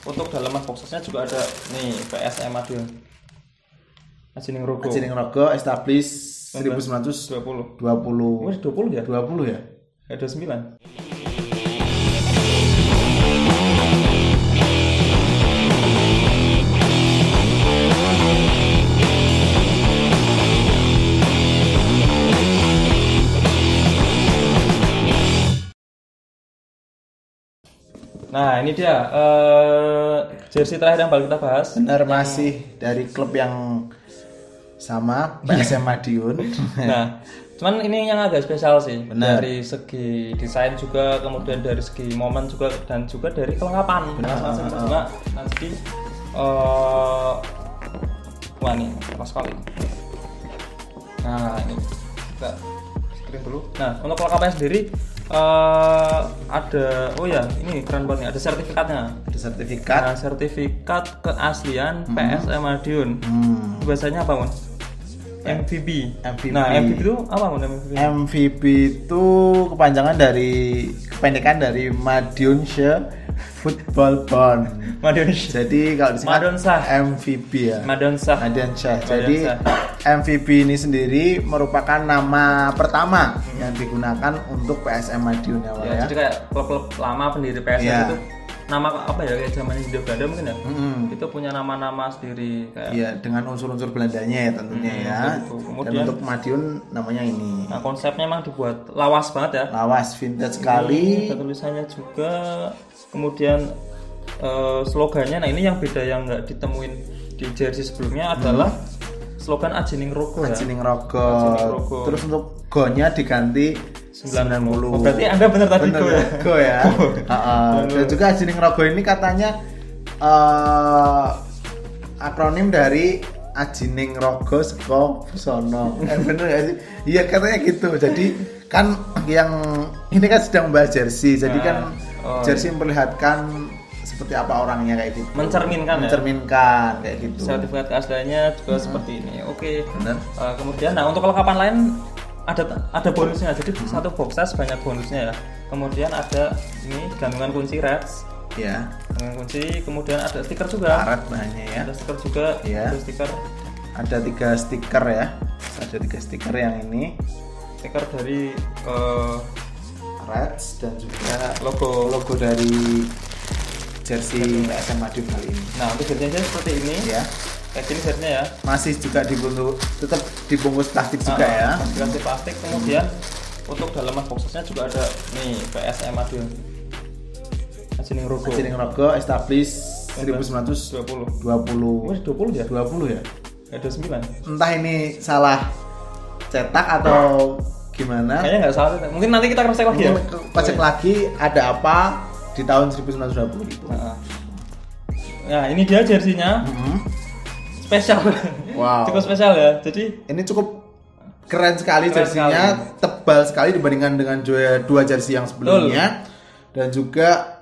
untuk dalaman boxesnya juga ada nih PSM Madiun. Ajining Rogo established 1920. 20 ya? 20 ya? 29. Nah ini dia jersey terakhir yang bakal kita bahas. Benar, masih dari klub yang sama, PSM Madiun. Nah cuman ini yang agak spesial sih. Benar. Dari segi desain juga, kemudian dari segi momen juga, dan juga dari kelengkapan masing-masing juga. Nah jadi wah ini keras sekali. Nah ini kita screen dulu. Nah untuk kelengkapannya sendiri ada, oh ya ini keren banget nih, ada sertifikatnya. Ada sertifikat. Nah, sertifikat keaslian PSM Madiun. Biasanya apa, Mon? MVP. Nah, MVP itu apa, Mon? MVP itu kependekan dari Madiunsche Football Bond. Madiunsche. Jadi kalau disingkat Madonsah. MVP ya. Madonsah. Jadi MVP ini sendiri merupakan nama pertama yang digunakan untuk PSM Madiun ya, ya. Jadi kayak klub-klub lama pendiri PSM itu nama apa ya, kayak zamannya Hindia Belanda mungkin ya. Itu punya nama-nama sendiri kayak. Iya, dengan unsur-unsur Belandanya ya tentunya ya. Gitu. Kemudian dan untuk Madiun namanya ini. Nah, konsepnya memang dibuat lawas banget ya. Lawas vintage sekali. Ada tulisannya juga. Kemudian slogannya, nah ini yang beda yang nggak ditemuin di jersey sebelumnya adalah slogan Ajining Rogo ya. Ajining Rogo. Terus untuk go-nya diganti 90. Oh, berarti Anda benar tadi go ya. Go ya. Dan juga Ajining Rogo ini katanya akronim dari Ajining Rogo Seko Busono. Bener gak sih? Iya katanya gitu. Jadi kan yang ini kan sedang membahas jersey. Jadi kan jersey memperlihatkan seperti apa orangnya kayak gitu. Mencerminkan kayak gitu. Sertifikat keasliannya juga seperti ini. Oke. Benar. Kemudian nah untuk kelengkapan lain ada bonusnya. Jadi satu box set banyak bonusnya ya. Kemudian ada ini gantungan kunci Reds. Ya. Gantungan kunci, kemudian ada stiker juga. Karet bahannya ya. Ada stiker juga. Ya. Ada stiker. Ada 3 stiker ya. Ada 3 stiker yang ini. Stiker dari Reds dan juga logo dari jersey PSM Madiun kali ini. Nah untuk jersey seperti ini ya. Kayak gini setnya ya. Masih juga tetap dibungkus plastik juga ya. Dikasih plastik. Kemudian untuk dalaman boxesnya juga ada nih PSM Madiun. Ajining Rogo established 1920. 20 ya? 20 ya? 29. Entah ini salah cetak atau gimana? Kayaknya nggak salah. Mungkin nanti kita cross check lagi ya. Cek lagi ada apa di tahun 1920 gitu. Nah, ini dia jersinya. Spesial. Wow. Cukup spesial ya. Jadi ini cukup keren sekali jersinya, tebal sekali dibandingkan dengan dua jersey yang sebelumnya. Dan juga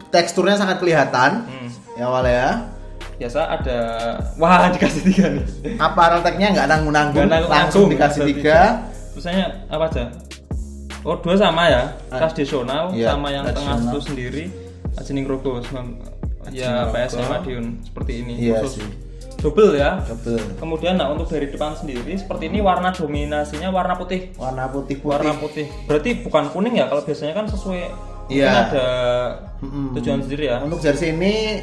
teksturnya sangat kelihatan. Ya Wal ya. Biasa ada, wah dikasih 3 nih. Apparel tag-nya nggak nanggung, langsung dikasih 3. Tulisannya apa aja? Oh 2 sama ya, tradisional sama yang tengah itu sendiri Ajining Rogo. Ya PSM Madiun seperti ini. Iya khusus sih. Double ya. Double. Kemudian nah untuk dari depan sendiri seperti ini, warna dominasinya warna putih. Warna putih. Berarti bukan kuning ya, kalau biasanya kan sesuai. Iya. Mungkin ada tujuan sendiri ya. Untuk jersey ini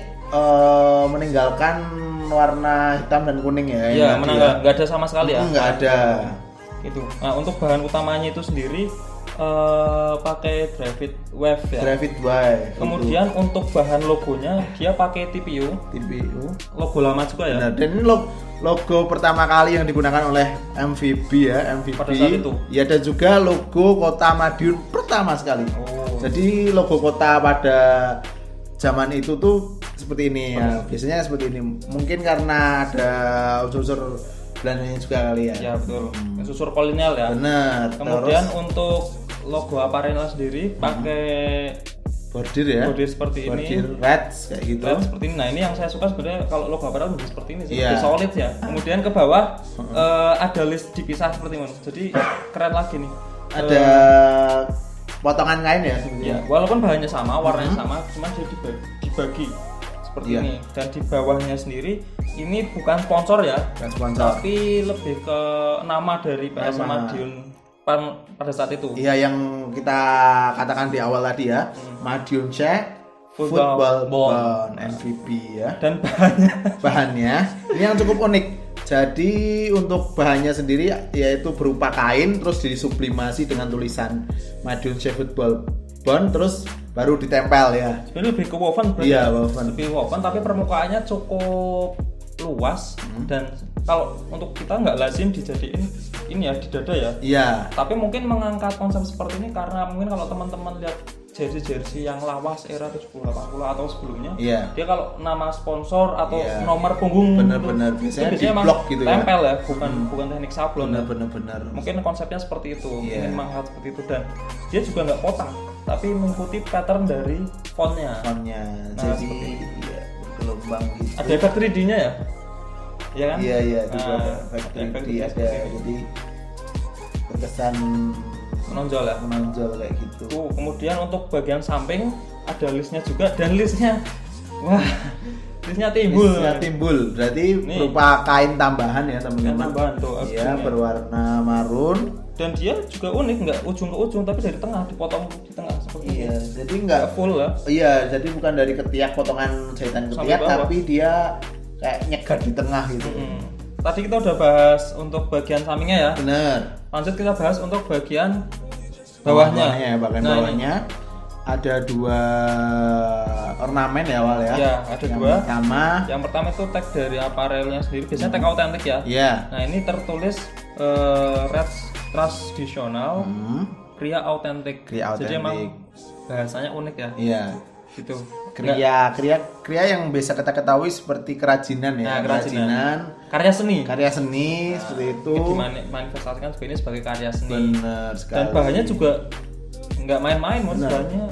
meninggalkan warna hitam dan kuning ya. Iya, nggak ada sama sekali ya. Nggak ada. Gitu. Nah untuk bahan utamanya itu sendiri pakai Gravit Wave ya. Gravit Wave. Kemudian untuk bahan logonya dia pakai TPU. Logo lama juga ya. Nah, dan ini logo pertama kali yang digunakan oleh MVP ya, MVP. Pada saat itu. Ya, dan juga logo Kota Madiun pertama sekali. Jadi logo kota pada zaman itu tuh seperti ini ya. Biasanya seperti ini. Mungkin karena ada unsur-unsur Belandanya juga kali ya. Ya betul. Unsur kolonial ya. Benar. Kemudian untuk logo apparel sendiri pakai bordir ya. Bordir seperti ini. Bordir Reds kayak gitu. Reds seperti ini. Nah, ini yang saya suka sebenarnya kalau logo apparel seperti ini sih. Lebih solid ya. Kemudian ke bawah ada list dipisah seperti ini. Jadi keren lagi nih. Ada potongan kain ya sebenarnya. Ya, walaupun bahannya sama, warnanya sama, cuma dia dibagi seperti ini, dan di bawahnya sendiri ini bukan sponsor ya, tapi lebih ke nama dari PSM Madiun pada saat itu. Iya, yang kita katakan di awal tadi ya, Madiun Check Football Bond MVP ya. Dan bahannya ini yang cukup unik. Jadi untuk bahannya sendiri yaitu berupa kain, terus disublimasi dengan tulisan Madiun Check Football Bond, terus baru ditempel ya. Sebenarnya lebih ke woven berarti. Iya, woven. Lebih woven, tapi permukaannya cukup luas dan kalau untuk kita nggak lazim dijadiin ini ya di dada ya. Iya. Tapi mungkin mengangkat konsep seperti ini karena mungkin kalau teman-teman lihat jersey yang lawas era 70-80 atau sebelumnya, dia kalau nama sponsor atau nomor punggung benar-benar biasanya di blok gitu tempel ya, bukan teknik sablon. Benar-benar. Mungkin konsepnya seperti itu, ingin mengangkat seperti itu, dan dia juga nggak kotak, tapi mengikuti pattern dari fontnya. Nah, jadi bergelombang gitu. Ada efek 3D-nya ya? Iya kan? Iya, itu efek 3D ada, jadi terkesan menonjol kayak gitu. Kemudian untuk bagian samping ada listnya juga, dan listnya timbul. Berarti berupa kain tambahan ya teman-teman. Iya, berwarna marun. Dan dia juga unik, nggak ujung ke ujung tapi dari tengah, dipotong di tengah seperti ini. Iya, jadi nggak full lah. Iya, jadi bukan dari ketiak, potongan jahitan ketiak, tapi dia kayak nyegat di tengah gitu. Tadi kita udah bahas untuk bagian sampingnya ya. Bener. Lanjut kita bahas untuk bagian bawahnya. Bawahnya ada 2 ornamen ya awal ya. Iya, ada yang 2. Yang pertama itu tag dari aparelnya sendiri, biasanya tag autentik ya. Iya. Nah, ini tertulis Reds tradisional, Kria autentik. Jadi emang bahasanya unik ya. Iya. Gitu. Kria yang biasa kita ketahui seperti kerajinan ya. Kerajinan. Karya seni seperti itu. Dimanifestasikan juga ini sebagai karya seni. Benar sekali. Dan bahannya juga nggak main-main, bahannya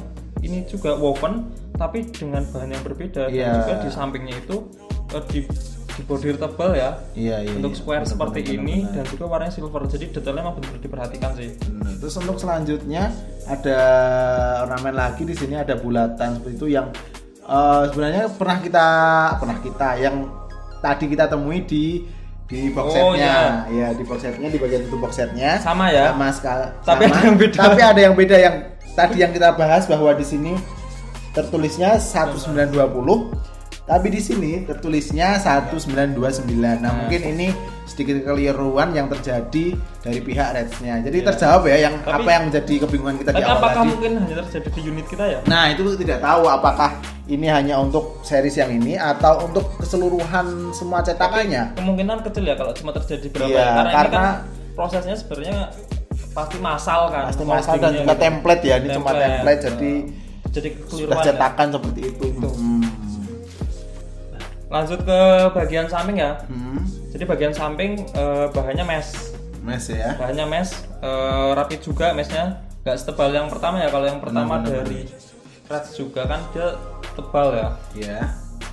ini juga woven tapi dengan bahan yang berbeda. Dan juga di sampingnya itu di bordir tebal ya. Untuk square seperti ini dan juga warnanya silver. Jadi detailnya memang benar-benar diperhatikan sih. Terus untuk selanjutnya ada ornamen lagi, di sini ada bulatan seperti itu yang sebenarnya pernah kita yang tadi kita temui di box setnya. Iya, di box setnya, di bagian itu box setnya sama ya. Tapi ada yang beda yang tadi yang kita bahas, bahwa di sini tertulisnya 1920. Tapi di sini tertulisnya 1929. Nah, mungkin ini sedikit kekeliruan yang terjadi dari pihak Reds-nya. Jadi terjawab ya apa yang menjadi kebingungan kita di awal tadi. Tapi apakah mungkin hanya terjadi di unit kita ya? Nah, itu tidak tahu apakah ini hanya untuk series yang ini atau untuk keseluruhan semua cetakannya. Kemungkinan kecil ya kalau cuma terjadi berapa ya. Karena ini kan prosesnya sebenarnya pasti massal kan. Pasti massal dan juga template ya. Ini cuma template, jadi sudah cetakan seperti itu. Lanjut ke bagian samping ya. Jadi bagian samping bahannya mesh ya. Bahannya mesh, rapi juga meshnya, nggak setebal yang pertama ya. Kalau yang pertama dari Reds juga kan dia tebal ya. Iya.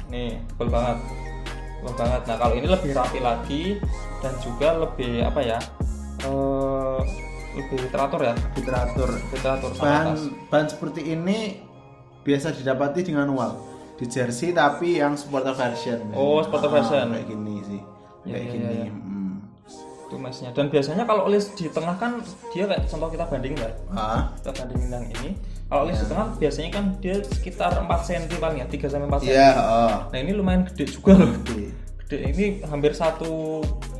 Nih tebal banget. Nah kalau ini lebih rapi lagi dan juga lebih apa ya? Lebih teratur ya. Teratur sama atas. Bahan seperti ini biasa didapati dengan di jersey tapi yang supporter version. Supporter version kayak gini sih. Kayak gini. Itu meshnya. Dan biasanya kalau list di tengah kan dia kayak contoh kita bandingin ya. Kita bandingin yang ini. Kalau list di tengah biasanya kan dia sekitar 4 cm paling ya, 3 sampai 4 cm. Nah, ini lumayan gede juga loh. Gede. Ini hampir 1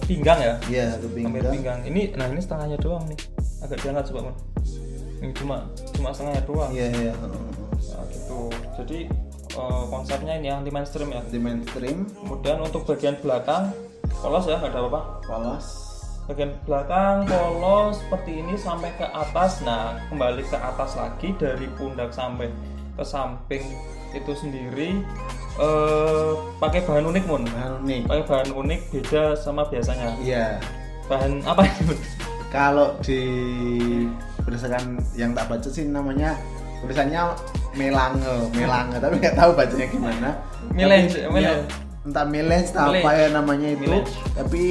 pinggang ya. Iya, 1 pinggang. Hampir pinggang. Ini setengahnya doang nih. Agak diangkat coba, Man. Ini cuma setengahnya doang. Iya. Nah, gitu. Jadi konsepnya ini anti mainstream ya. Anti mainstream. Kemudian untuk bagian belakang polos ya, nggak ada apa-apa. Polos. Bagian belakang polos seperti ini sampai ke atas. Nah, kembali ke atas lagi dari pundak sampai ke samping itu sendiri pakai bahan unik, Mun. Pakai bahan unik beda sama biasanya. Iya. Bahan apa ini? Kalau berdasarkan yang tak baca sih namanya tulisannya melange, tapi nggak tahu bacanya gimana. Melange. Entah melange apa ya namanya itu. Melange. Tapi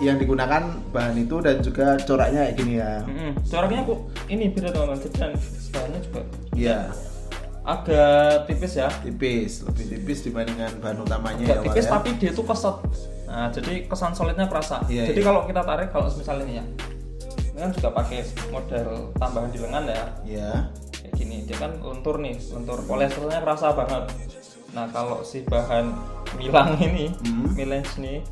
yang digunakan bahan itu dan juga coraknya kayak gini ya. Coraknya kok ini beda teman-teman, dan bahannya juga. Iya. agak tipis ya. Tipis, lebih tipis dibandingkan bahan utamanya. Agak tipis ya. Tapi dia tuh keset. Nah, jadi kesan solidnya kerasa. Jadi kalau kita tarik, kalau misalnya ini ya, ini kan juga pakai model tambahan di lengan ya. Iya. Kayak gini, dia kan lentur nih, lentur polyesternya kerasa banget. Nah kalau si bahan Milang ini, Milans nih,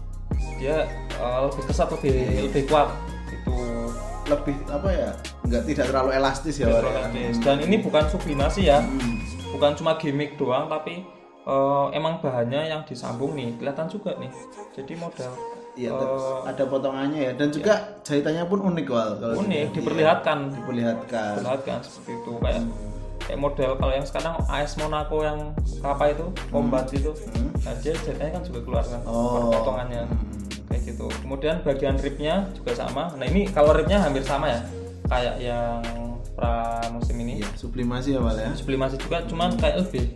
dia lebih kesat, lebih kuat. Itu lebih apa ya? Tidak terlalu elastis ya. Dan ini bukan sublimasi ya, bukan cuma gimmick doang, tapi emang bahannya yang disambung nih, kelihatan juga nih. Jadi model. Iya, ada potongannya ya, dan juga jahitannya pun unik kalau unik, diperlihatkan seperti itu kayak model kalau yang sekarang AS Monaco yang apa itu Combat itu, nah dia jahitannya kan juga keluar kan potongannya kayak gitu. Kemudian bagian ribnya juga sama. Nah ini kalau ribnya hampir sama ya, kayak yang pramusim ini. Iya, sublimasi awalnya. Sublimasi juga, cuman kayak lebih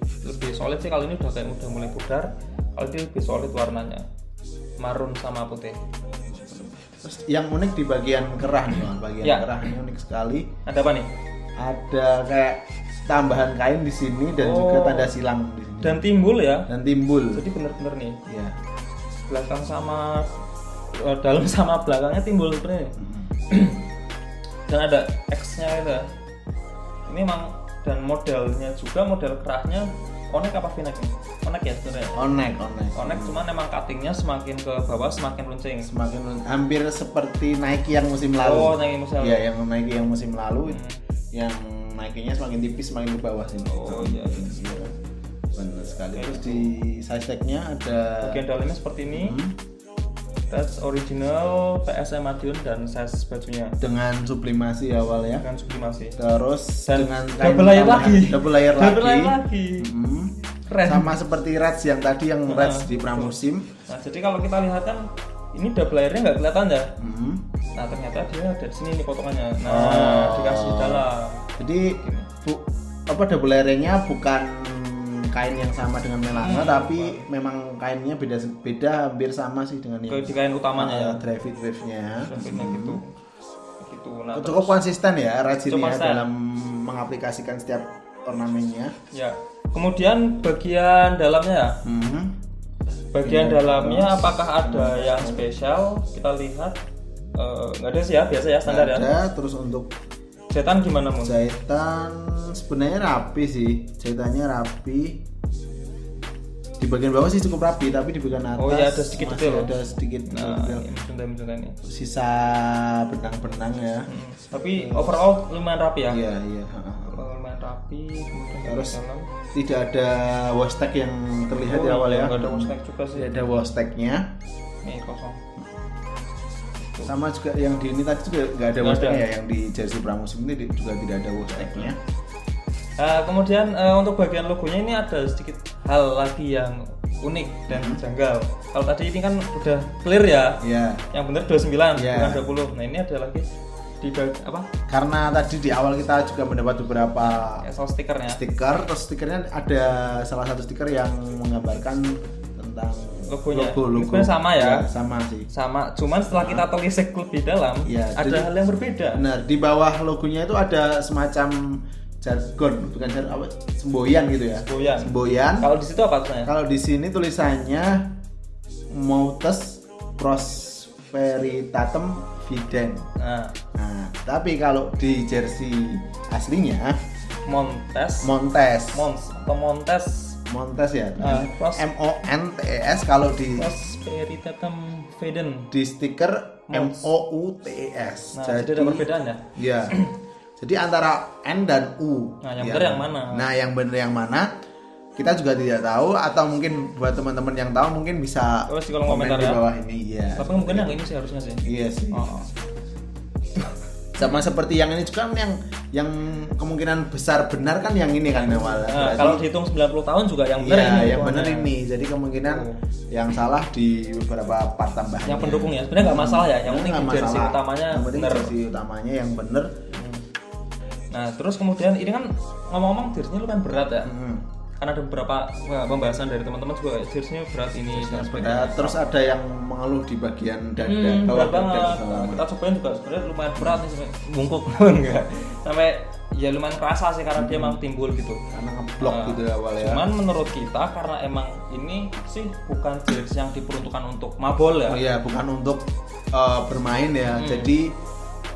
solid sih kalau ini udah mulai pudar. Kalau dia lebih solid warnanya. Marun sama putih. Terus yang unik di bagian kerah nih, kerah ini unik sekali. Ada apa nih? Ada kayak tambahan kain di sini dan juga tanda silang di sini. Dan timbul ya? Dan timbul. Jadi bener-bener nih. Iya. Belakang sama dalam sama belakangnya timbul sebenarnya. Dan ada X-nya itu. Ini memang dan modelnya juga model kerahnya onek apa V-neck nih? Onek ya sebenarnya. Onek cuman emang cuttingnya semakin ke bawah semakin runcing. Hampir seperti Nike yang musim lalu. Nike musim lalu. Iya, yang Nike yang musim lalu. Yang Nike-nya semakin tipis semakin ke bawah sini. Iya. Benar sekali. Terus di size tag-nya ada bagian dalamnya seperti ini. That's original PSM Madiun dan size bajunya dengan sublimasi awal ya. Dengan sublimasi. Terus dan dengan double layer lagi. Double layer lagi. Keren. Sama seperti Reds yang tadi yang Reds di pramusim. Nah, jadi kalau kita lihat kan ini double layernya nggak kelihatan ya. Nah, ternyata dia ada di sini nih potongannya. Nah, dikasih di dalam. Jadi double layernya bukan kain yang sama dengan Melanga, tapi memang kainnya beda hampir sama sih dengan yang di kain utamanya ya, Dravit Wave-nya. Gitu. Nah, cukup konsisten ya Reds ini ya dalam mengaplikasikan setiap ornamennya. Ya. Kemudian bagian dalamnya ya. Bagian dalamnya apakah ada yang spesial? Kita lihat nggak ada sih ya, biasa ya, standar ya. Ada. Terus untuk jahitan gimana Mun? Jahitan sebenarnya rapi sih, jahitannya rapi. Di bagian bawah sih cukup rapi, tapi di bagian atas ada sedikit detail. Ada sedikit detail. Ini. Sisa benang-benang ya. Tapi overall lumayan rapi ya. Iya. Lumayan rapi. Terus tidak ada wash tag yang terlihat di awal ya. Nggak ada wash tag juga sih. Tidak ada wash tag-nya. Ini kosong. Sama juga yang di ini tadi juga nggak ada wash tag-nya ya, yang di jersey pramusim ini juga tidak ada wash tag-nya. Kemudian untuk bagian logonya ini ada sedikit hal lagi yang unik dan janggal. Kalau tadi ini kan udah clear ya. Iya. Yang benar 29 bukan 20. Nah, ini ada lagi di apa? Karena tadi di awal kita juga mendapat beberapa stikernya. Terus stikernya ada salah satu stiker yang menggambarkan tentang logo. Logonya sama ya? Sama sih. Sama, cuman setelah kita telisik lebih dalam, ada hal yang berbeda. Benar, di bawah logonya itu ada semacam jargon, bukan jargon apa? Semboyan gitu ya. Semboyan. Kalau di situ apa tulisannya? Kalau di sini tulisannya Moutes Prosperitatem Fidem. Nah, tapi kalau di jersey aslinya Montes ya. MONTES. Kalau di Prosperitatem Fidem di stiker MOUTES. Nah, jadi ada perbedaan ya? Iya. Jadi antara N dan U. Nah, yang benar yang mana? Nah, yang benar yang mana? Kita juga tidak tahu, atau mungkin buat teman-teman yang tahu mungkin bisa di kolom komentar di bawah ini. Iya. Tapi mungkin yang ini sih harusnya sih. Iya sih. Sama seperti yang ini juga kan yang kemungkinan besar benar kan yang ini kan awal. Kalau dihitung 90 tahun juga yang benar ini. Yang benar ini. Jadi kemungkinan yang salah di beberapa part tambahan. Yang pendukung ya. Sebenarnya nggak masalah ya. Yang penting jersey utamanya benar. Jersey utamanya yang benar. Nah, terus kemudian ini kan ngomong-ngomong jersey-nya lumayan berat ya. Karena ada beberapa pembahasan dari teman-teman juga jersey-nya berat ini dan sebagainya. Terus ada yang mengeluh di bagian dada. Berat banget. Kita cobain juga sebenarnya lumayan berat nih, sampai bungkuk enggak. Sampai ya lumayan kerasa sih karena dia emang timbul gitu. Karena ngeblok gitu awalnya. Cuman menurut kita karena emang ini sih bukan jersey yang diperuntukkan untuk mabol ya. Oh iya, bukan untuk bermain ya. Jadi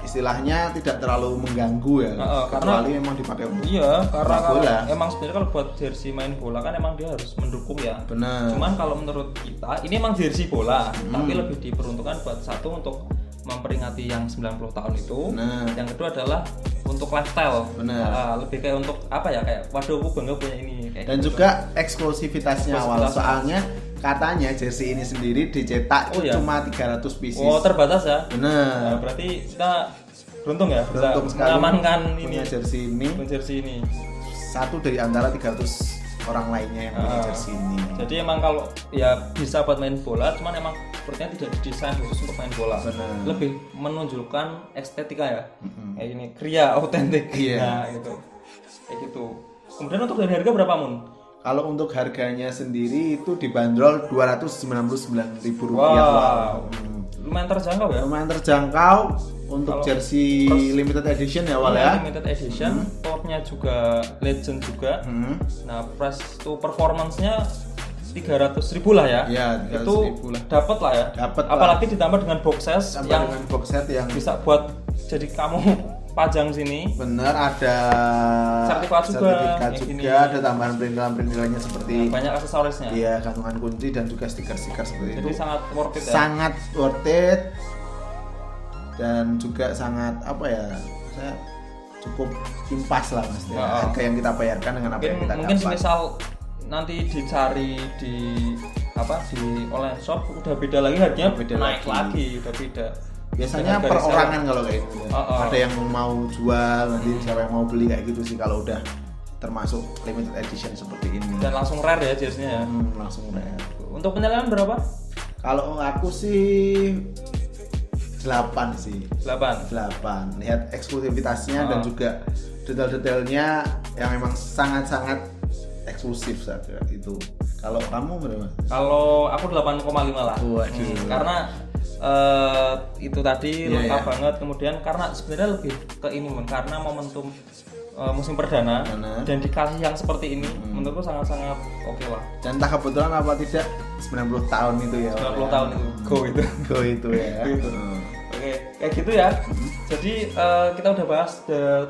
istilahnya tidak terlalu mengganggu ya. Kecuali memang dipakai untuk karena bola. Emang sebenarnya kalau buat jersey main bola kan emang dia harus mendukung ya. Benar. Cuman kalau menurut kita ini emang jersey bola, tapi lebih diperuntukkan buat satu untuk memperingati yang 90 tahun itu. Yang kedua adalah untuk lifestyle. Lebih kayak untuk apa ya, kayak waduh aku bangga punya ini kayak dan gitu. juga eksklusivitasnya awal, soalnya katanya jersey ini sendiri dicetak cuma 300 pieces. Oh, terbatas ya? Benar. Nah, berarti kita beruntung ya, beruntung bisa mengamankan punya jersey ini. Satu dari antara 300 orang lainnya yang punya jersey ini. Jadi emang kalau ya bisa buat main bola, cuman emang sepertinya tidak didesain khusus untuk main bola. Benar. Lebih menunjukkan estetika ya. Kayak ini kria autentik. Nah, gitu. Kayak gitu. Kemudian untuk dari harga berapa, Mun? Kalau untuk harganya sendiri itu dibanderol Rp299.000. Wow. Lumayan terjangkau ya? Lumayan terjangkau untuk jersey limited edition ya awal ya. Limited edition, topnya juga legend juga. Nah, price to performance-nya 300.000 lah ya. Iya, 300.000 itu lah. Dapat lah ya. Apalagi ditambah dengan box set yang bisa buat jadi kamu pajang sini. Bener, ada sertifikat juga, ada tambahan perintilan-perintilannya seperti banyak aksesorisnya. Iya, gantungan kunci dan juga stiker-stiker seperti itu. Jadi sangat worth it ya. Sangat worth it. Dan juga sangat saya cukup impas lah Mas ya. Harga yang kita bayarkan dengan apa yang kita dapat. Mungkin semisal nanti dicari di online shop udah beda lagi harganya, naik lagi udah beda. Biasanya perorangan kalau kayak gitu. Ada yang mau jual, nanti siapa yang mau beli kayak gitu sih kalau udah termasuk limited edition seperti ini. Dan langsung rare ya jersey-nya ya. Langsung rare. Untuk penilaian berapa? Kalau aku sih 8 sih. 8. Lihat eksklusivitasnya dan juga detail-detailnya yang memang sangat-sangat eksklusif saja itu. Kalau kamu berapa? Kalau aku 8,5 lah. Karena itu tadi lengkap banget. Kemudian karena sebenarnya lebih ke ini karena momentum musim perdana dan dikasih yang seperti ini menurutku sangat-sangat oke lah. Dan tak kebetulan apa tidak 90 tahun itu ya. 90 tahun itu. Go itu ya. Gitu. Oke, kayak gitu ya. Jadi kita udah bahas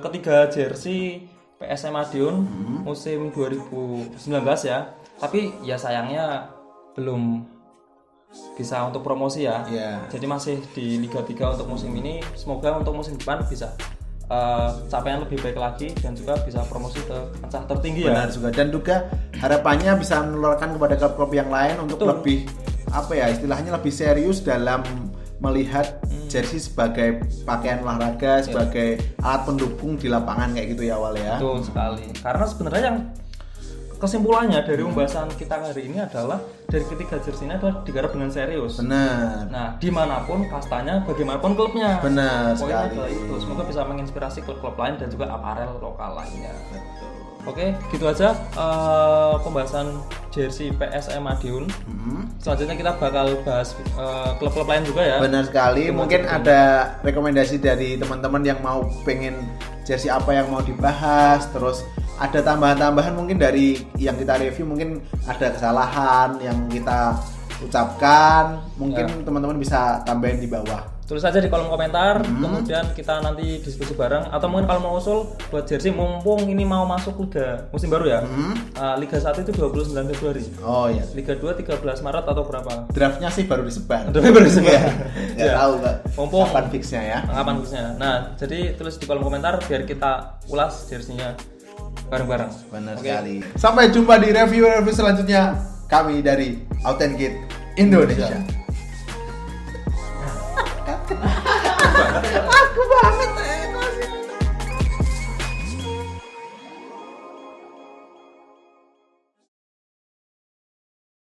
ketiga jersey PSM Madiun musim 2019 ya. Tapi ya sayangnya belum bisa untuk promosi ya. Jadi masih di Liga 3 untuk musim ini. Semoga untuk musim depan bisa capaian lebih baik lagi dan juga bisa promosi ke kancah tertinggi. Benar juga. Dan juga harapannya bisa menularkan kepada klub-klub yang lain untuk lebih istilahnya lebih serius dalam melihat jersey sebagai pakaian olahraga, sebagai alat pendukung di lapangan kayak gitu ya awal ya. Betul sekali. Karena sebenarnya yang kesimpulannya dari pembahasan kita hari ini adalah dari ketiga jersey ini adalah digarap dengan serius. Benar. Nah, dimanapun kastanya, bagaimanapun klubnya. Benar poinnya sekali. Itu semoga bisa menginspirasi klub-klub lain dan juga aparel lokal lainnya. Betul. Oke, gitu aja pembahasan jersey PSM Madiun. Selanjutnya kita bakal bahas klub-klub lain juga ya. Benar sekali. Mungkin ada rekomendasi dari teman-teman yang mau pengen jersey apa yang mau dibahas, terus ada tambahan-tambahan mungkin dari yang kita review, mungkin ada kesalahan yang kita ucapkan, mungkin teman-teman bisa tambahin di bawah. Tulis aja di kolom komentar, kemudian kita nanti diskusi bareng. Atau mungkin kalau mau usul buat jersey, mumpung ini mau masuk Liga musim baru ya. Liga 1 itu 29 Februari. Oh iya. Liga 2 13 Maret atau berapa? Draftnya sih baru disebar. Ya, tahu Kak. Mumpung kapan fixnya ya. Nah, jadi tulis di kolom komentar biar kita ulas jersey-nya bareng-bareng. Benar sekali. Sampai jumpa di review selanjutnya kami dari Authentic Indonesia. Aku